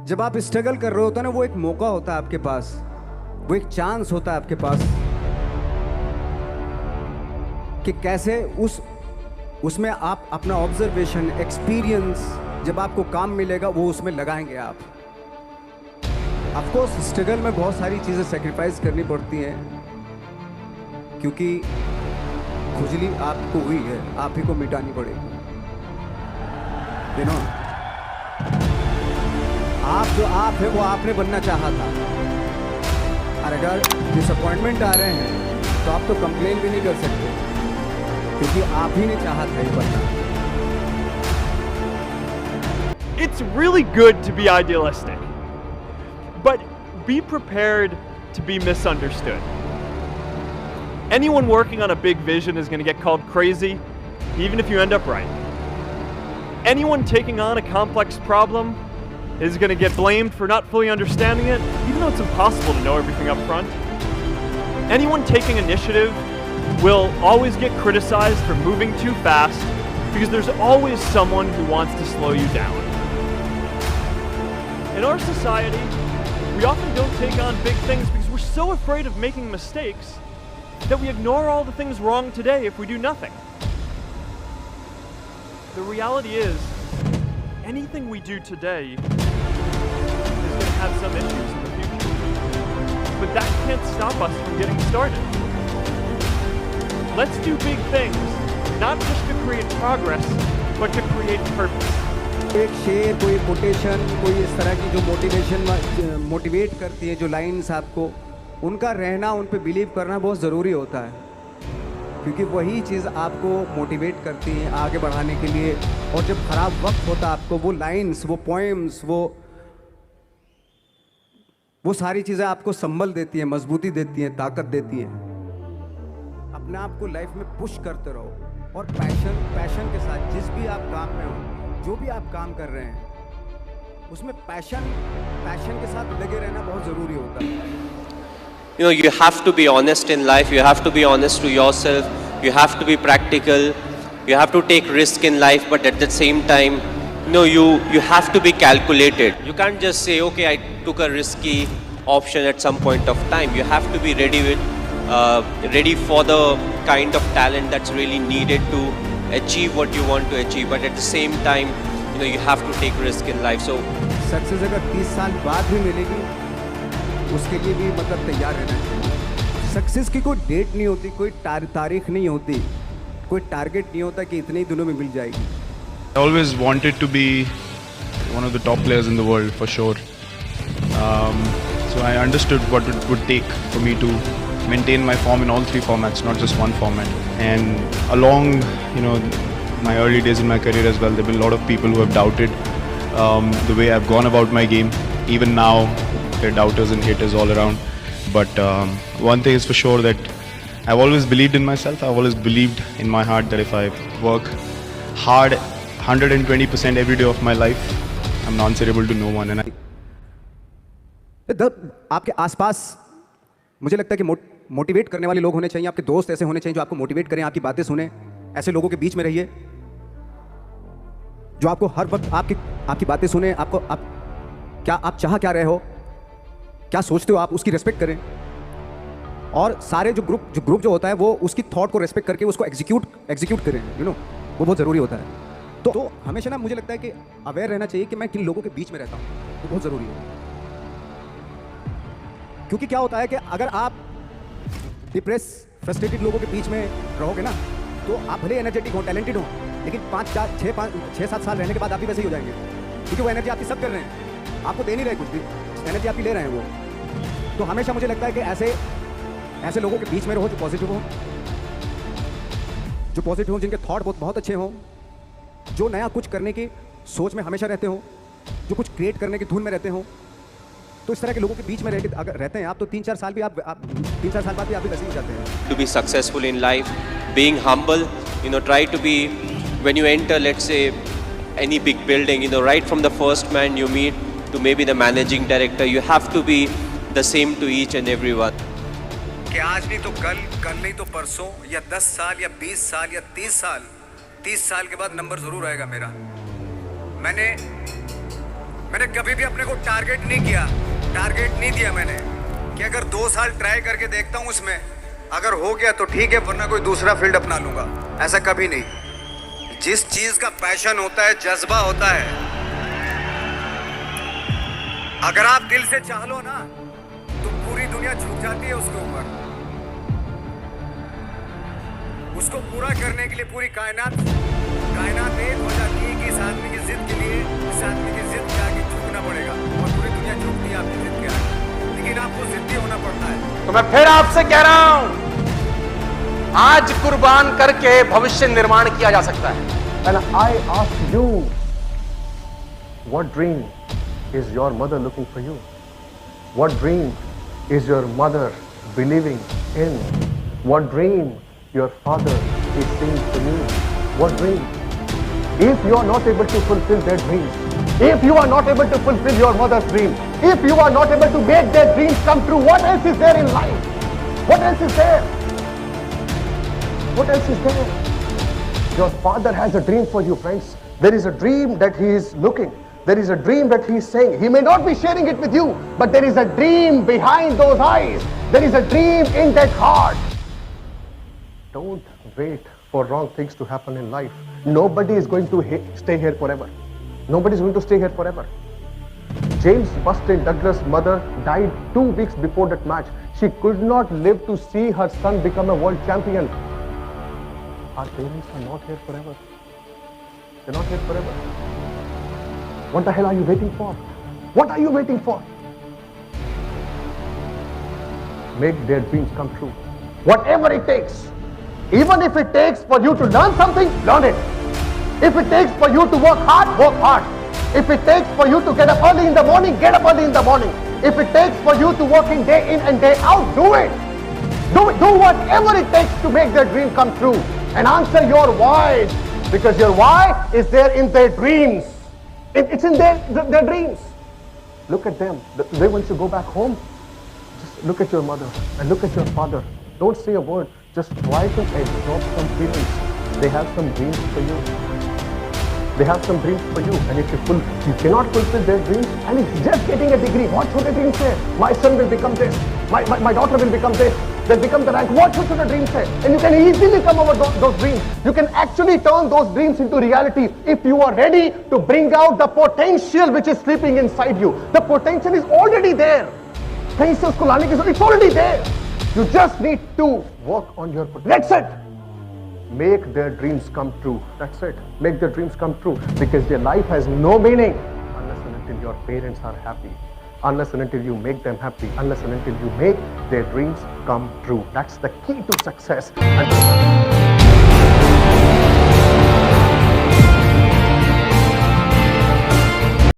जब आप स्ट्रगल कर रहे होते हो ना, वो एक मौका होता है आपके पास, वो एक चांस होता है आपके पास कि कैसे उसमें आप अपना ऑब्जर्वेशन, एक्सपीरियंस, जब आपको काम मिलेगा वो उसमें लगाएंगे आप। ऑफ कोर्स स्ट्रगल में बहुत सारी चीज़ें सेक्रीफाइस करनी पड़ती हैं, क्योंकि खुजली आपको हुई है, आप ही को मिटानी पड़ेगी। यू नो, आप जो आप है वो आपने बनना चाहा था, और अगर डिसअपॉइंटमेंट आ रहे हैं तो आप तो कंप्लेन भी नहीं कर सकते, क्योंकि आप ही ने चाहा था ये बनना। It's really good to be idealistic, but be prepared to be misunderstood. Anyone working on a big vision is going to get called crazy, even if you end up right. Anyone taking on a complex problem is going to get blamed for not fully understanding it, even though it's impossible to know everything up front. Anyone taking initiative will always get criticized for moving too fast, because there's always someone who wants to slow you down. In our society, we often don't take on big things because we're so afraid of making mistakes that we ignore all the things wrong today if we do nothing. The reality is, anything we do today is going to have some issues in the future. But that can't stop us from getting started. Let's do big things, not just to create progress, but to create purpose. एक शेर, कोई quotation, कोई इस तरह की जो motivate करती है, जो लाइंस आपको, उनका रहना, उन पे बिलीव करना बहुत ज़रूरी होता है, क्योंकि वही चीज़ आपको मोटिवेट करती है आगे बढ़ाने के लिए। और जब खराब वक्त होता है आपको वो लाइंस, वो पोएम्स, वो सारी चीज़ें आपको संबल देती हैं, मजबूती देती हैं, ताकत देती हैं। अपने आप को लाइफ में पुश करते रहो, और पैशन के साथ जिस भी आप काम में हो, जो भी आप काम कर रहे हैं, उसमें पैशन के साथ लगे रहना बहुत ज़रूरी होता है। You know, you have to be honest in life, you have to be honest to yourself, you have to be practical, you have to take risk in life, but at the same time, you have to be calculated. You can't just say, okay, I took a risky option at some point of time. You have to be ready for the kind of talent that's really needed to achieve what you want to achieve, but at the same time, you have to take risk in life. So success अगर 30 साल बाद भी मिलेगी, उसके लिए भी मतलब तैयार रहना चाहिए। सक्सेस की कोई डेट नहीं होती, कोई तारीख नहीं होती, कोई टारगेट नहीं होता कि इतने ही दिनों में मिल जाएगी। I always wanted to be one of the top players in the world, for sure. So I understood what it would take for me to maintain my form in all three formats, not just one format. And along, my early days in my career as well, there have been a lot of people who have doubted the way I've gone about my game. Even now, there are doubters and haters all around. But one thing is for sure, that I've always believed in myself. I've always believed in my heart that if I work hard 120% every day of my life, I'm answerable to no one. And आपके आसपास मुझे लगता है कि motivate करने वाले लोग होने चाहिए, आपके दोस्त ऐसे होने चाहिए जो आपको मोटिवेट करें, आपकी बातें सुने। ऐसे लोगों के बीच में रहिए जो आपको हर वक्त आपकी बातें सुने, आप क्या रहे हो, क्या सोचते हो, आप उसकी रेस्पेक्ट करें। और सारे जो ग्रुप जो होता है वो उसकी थॉट को रेस्पेक्ट करके उसको एग्जीक्यूट करें, वो बहुत ज़रूरी होता है। तो हमेशा ना मुझे लगता है कि अवेयर रहना चाहिए कि मैं किन लोगों के बीच में रहता हूँ, वो बहुत ज़रूरी है। क्योंकि क्या होता है कि अगर आप डिप्रेस, फ्रस्ट्रेटेड लोगों के बीच में रहोगे ना, तो आप भले एनर्जेटिक हो, टैलेंटेड हो, लेकिन 6-7 साल रहने के बाद आप भी वैसे ही हो जाएंगे, क्योंकि वो एनर्जी आपकी सब कर रहे हैं, आपको दे नहीं रहे कुछ भी, एनर्जी आपकी ले रहे हैं वो। तो हमेशा मुझे लगता है कि ऐसे लोगों के बीच में रहो जो पॉजिटिव हो, जिनके थॉट बहुत अच्छे हों, जो नया कुछ करने की सोच में हमेशा रहते हो, जो कुछ क्रिएट करने की धुन में रहते हो। तो इस तरह के लोगों के बीच में अगर रहते हैं आप, तो 3-4 साल बाद भी आप भी वैसे ही हो जाते हैं। to be successful in life, being humble, try to be, when you enter, let's say, any big building, right from the first man you meet to maybe the managing director, you have to be the same to each and everyone. कि आज नहीं तो कल नहीं तो परसों, या 10 साल या 20 साल या 30 साल के बाद नंबर ज़रूर आएगा मेरा। मैंने कभी भी अपने को टारगेट नहीं किया, टारगेट नहीं दिया मैंने कि अगर 2 साल ट्राई करके देखता हूं उसमें, अगर हो गया तो ठीक है, वरना कोई दूसरा फील्ड अपना लूंगा। ऐसा कभी नहीं। जिस चीज का पैशन होता है, जज्बा होता है, अगर आप दिल से चाह लो ना तो पूरी दुनिया झुक जाती है उसके ऊपर। उसको पूरा करने के लिए पूरी कायनात एक हो जाती है कि इस आदमी की जिद के लिए, इस आदमी की जिद के आगे झुकना पड़ेगा, और पूरी दुनिया झुकती है आपकी जिद के आगे, लेकिन आपको जिद्दी होना पड़ता है। तो मैं फिर आपसे कह रहा हूं, आज कुर्बान करके भविष्य निर्माण किया जा सकता है। And I ask you, what dream is your mother looking for you? What dream is your mother believing in? What dream your father is seeing for you? What dream? If you are not able to fulfill their dreams, if you are not able to fulfill your mother's dream, if you are not able to make their dreams come true, what else is there in life? What else is there? What else is there? Your father has a dream for you, friends. There is a dream that he is looking. There is a dream that he is saying. He may not be sharing it with you, but there is a dream behind those eyes. There is a dream in that heart. Don't wait for wrong things to happen in life. Nobody is going to stay here forever. Nobody is going to stay here forever. James Bustin Douglas' mother died 2 weeks before that match. She could not live to see her son become a world champion. Our parents are not here forever. They're not here forever. What the hell are you waiting for? What are you waiting for? Make their dreams come true. Whatever it takes. Even if it takes for you to learn something, learn it. If it takes for you to work hard, work hard. If it takes for you to get up early in the morning, get up early in the morning. If it takes for you to work in day in and day out, do it. Do whatever it takes to make their dream come true. And answer your why, because your why is there in their dreams. It's in their dreams. Look at them. They want to go back home. Just look at your mother and look at your father. Don't say a word. Just try to absorb some feelings. They have some dreams for you. They have some dreams for you. And if you cannot fulfill their dreams, and it's just getting a degree. What should the dream say? My son will become this. My daughter will become this. They'll become the rank. What should the dream say? And you can easily come over those dreams. You can actually turn those dreams into reality if you are ready to bring out the potential which is sleeping inside you. The potential is already there. It's already there. You just need to work on your potential. That's it. Make their dreams come true. That's it. Make their dreams come true, because their life has no meaning unless and until your parents are happy. Unless and until you make them happy. Unless and until you make their dreams come true. That's the key to success. And